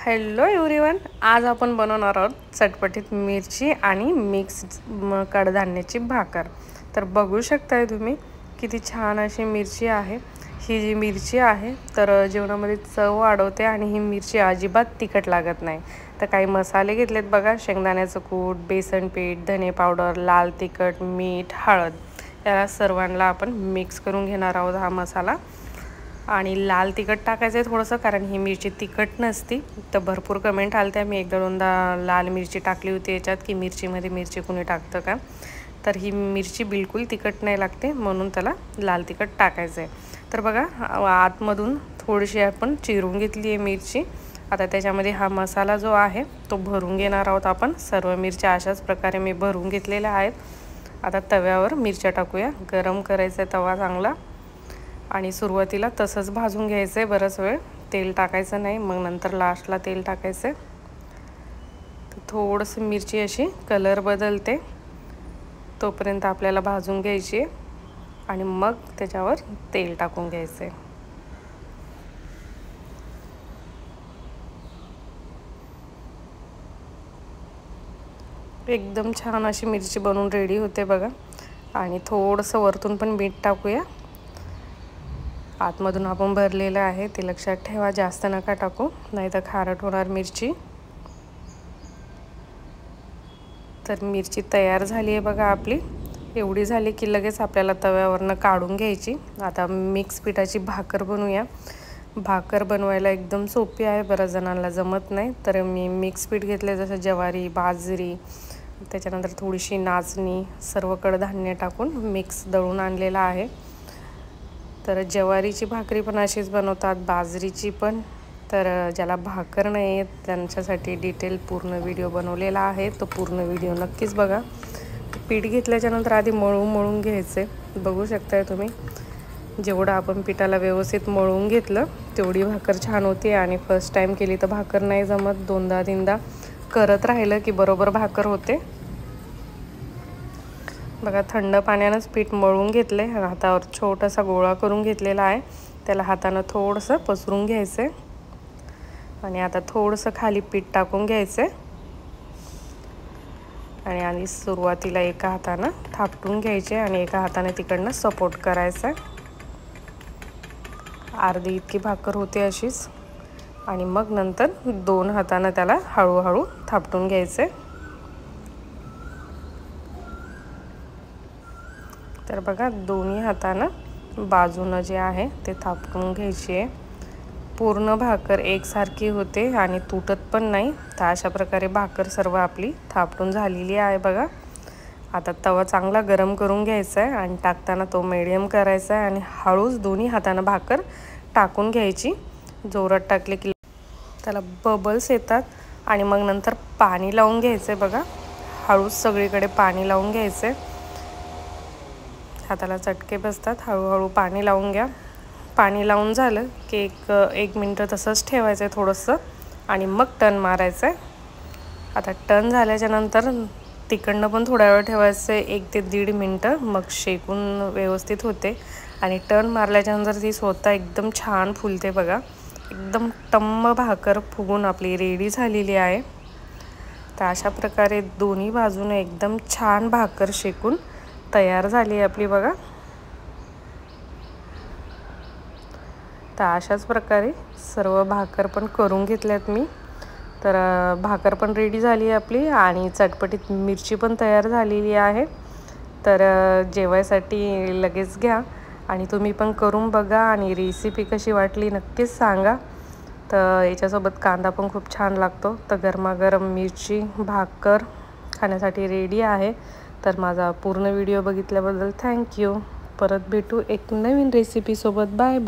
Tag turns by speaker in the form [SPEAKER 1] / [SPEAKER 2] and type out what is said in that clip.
[SPEAKER 1] Hello everyone, आज आपण बनवणार आहोत चटपटीत मिरची आणि मिक्स कडधान्याची भाकर। तर बघू शकताय तुम्ही किती छान अशी मिरची आहे। ही जी मिरची आहे तर जेवणामध्ये चव वाढवते आणि ही मिरची अजिबात तिखट लागत नाही। तर काही मसाले घेतलेत बघा, शेंगदाण्याचं कूट, बेसन पीठ, धने पावडर, लाल तिखट, मीठ, हळद या सर्वांना आपण मिक्स करून घेणार आहोत हा मसाला। आणि लाल तिखट टाकायचं आहे थोडंसं, कारण ही मिरची तिखट नसती। तर भरपूर कमेंट आलत्या, मी एकदा दोनदा लाल मिरची टाकली होती याच्यात की मिरचीमध्ये मिरची कोणी टाकतं का। तर ही मिरची बिलकुल तिखट नाही लागते, म्हणून त्याला लाल तिखट टाकायचं आहे। तर बघा, आतमधून थोडीशी आपण चिरून घेतली आहे मिरची। आता त्याच्यामध्ये हा मसाला जो आहे तो भरून घेणार आहोत आपण। सर्व मिरच्या अशाच प्रकारे मी भरून घेतलेल्या आहेत। आता तव्यावर मिरच्या टाकूया। गरम करायचा आहे तवा चांगला आणि सुरुवातीला तसंच भाजून घ्यायचं आहे बराच वेळ। तेल टाकायचं नाही, मग नंतर लास्टला तेल टाकायचं आहे। तर थोडंसं मिरची अशी कलर बदलते तोपर्यंत आपल्याला भाजून घ्यायची आहे आणि मग त्याच्यावर तेल टाकून घ्यायचं आहे। एकदम छान अशी मिरची बनवून रेडी होते बघा। आणि थोडंसं वरतून पण मीठ टाकूया। आतमधून आपण भरलेलं आहे ते लक्षात ठेवा, जास्त नका टाकू, नाही तर खारट होणार मिरची। तर मिरची तयार झाली आहे बघा आपली। एवढी झाली की लगेच आपल्याला तव्यावरनं काढून घ्यायची। आता मिक्स पिठाची भाकर बनवूया। भाकर बनवायला एकदम सोपी आहे, बऱ्याच जणांना जमत नाही। तर मी मिक्स पीठ घेतले, जसं ज्वारी, बाजरी, त्याच्यानंतर थोडीशी नाचणी, सर्व कडधान्य टाकून मिक्स दळून आणलेला आहे। तर ज्वारीची भाकरी पण अशीच बनवतात, बाजरीची पण। तर ज्याला भाकर नाही येत त्यांच्यासाठी डिटेल पूर्ण व्हिडिओ बनवलेला आहे, तो पूर्ण व्हिडिओ नक्कीच बघा। पीठ घेतल्याच्यानंतर आधी मळून घ्यायचे। बघू शकताय तुम्ही, जेवढं आपण पिठाला व्यवस्थित मळून घेतलं तेवढी भाकर छान होती। आणि फर्स्ट टाईम केली तर भाकर नाही जमत, दोनदा तीनदा करत राहिलं की बरोबर भाकर होते। बघा, थंड पाण्यानंच पीठ मळून घेतले। हातावर छोटासा गोळा करून घेतलेला आहे, त्याला हातानं थोडंसं पसरून घ्यायचं आणि आता थोडंसं खाली पीठ टाकून घ्यायचं आणि सुरुवातीला एका हातानं थापटून घ्यायचे आणि एका हाताने तिकडनं सपोर्ट करायचा। अर्धी इतकी भाकर होते अशीच। आणि मग नंतर दोन हातानं त्याला हळूहळू थापटून घ्यायचे। तर बघा, दोन्ही हातानं बाजूनं जे आहे ते थापटून घ्यायची आहे। पूर्ण भाकर एकसारखी होते आणि तुटत पण नाही। तर अशा प्रकारे भाकर सर्व आपली थापटून झालेली आहे बघा। आता तवा चांगला गरम करून घ्यायचा आहे आणि टाकताना तो मीडियम करायचा आहे आणि हळूच दोन्ही हातानं भाकर टाकून घ्यायची। जोरात टाकले की त्याला बबल्स येतात आणि मग नंतर पाणी लावून घ्यायचं आहे बघा। हळूच सगळीकडे पाणी लावून घ्यायचं आहे, हाताला चटके बसतात। हळूहळू पाणी लावून घ्या। पाणी लावून झालं की एक मिनटं तसंच ठेवायचं आहे थोडंसं आणि मग टर्न मारायचं आहे। आता टर्न झाल्याच्यानंतर तिकडनं पण थोडा वेळ ठेवायचं आहे, 1 ते 1.5 मिनटं, मग शेकून व्यवस्थित होते। आणि टर्न मारल्याच्यानंतर ती स्वतः एकदम छान फुलते बघा। एकदम टम्म भाकर फुगून आपली रेडी झालेली आहे। तर अशा प्रकारे दोन्ही बाजूने एकदम छान भाकर शेकून तयार झाली आहे आपली बघा। तर अशाच प्रकारे सर्व भाकर पण करून घेतल्यात मी। तर भाकर पण रेडी झाली आहे आपली आणि चटपटीत मिरची पण तयार झालेली आहे। तर जेवायसाठी लगेच घ्या आणि तुम्ही पण करून बघा आणि रेसिपी कशी वाटली नक्कीच सांगा। तर याच्यासोबत कांदा पण खूप छान लागतो। तर गरमागरम मिरची भाकर खाण्यासाठी रेडी आहे। तर माझा पूर्ण व्हिडिओ बघितल्याबद्दल थँक्यू। परत भेटू एक नवीन रेसिपीसोबत। Bye bye.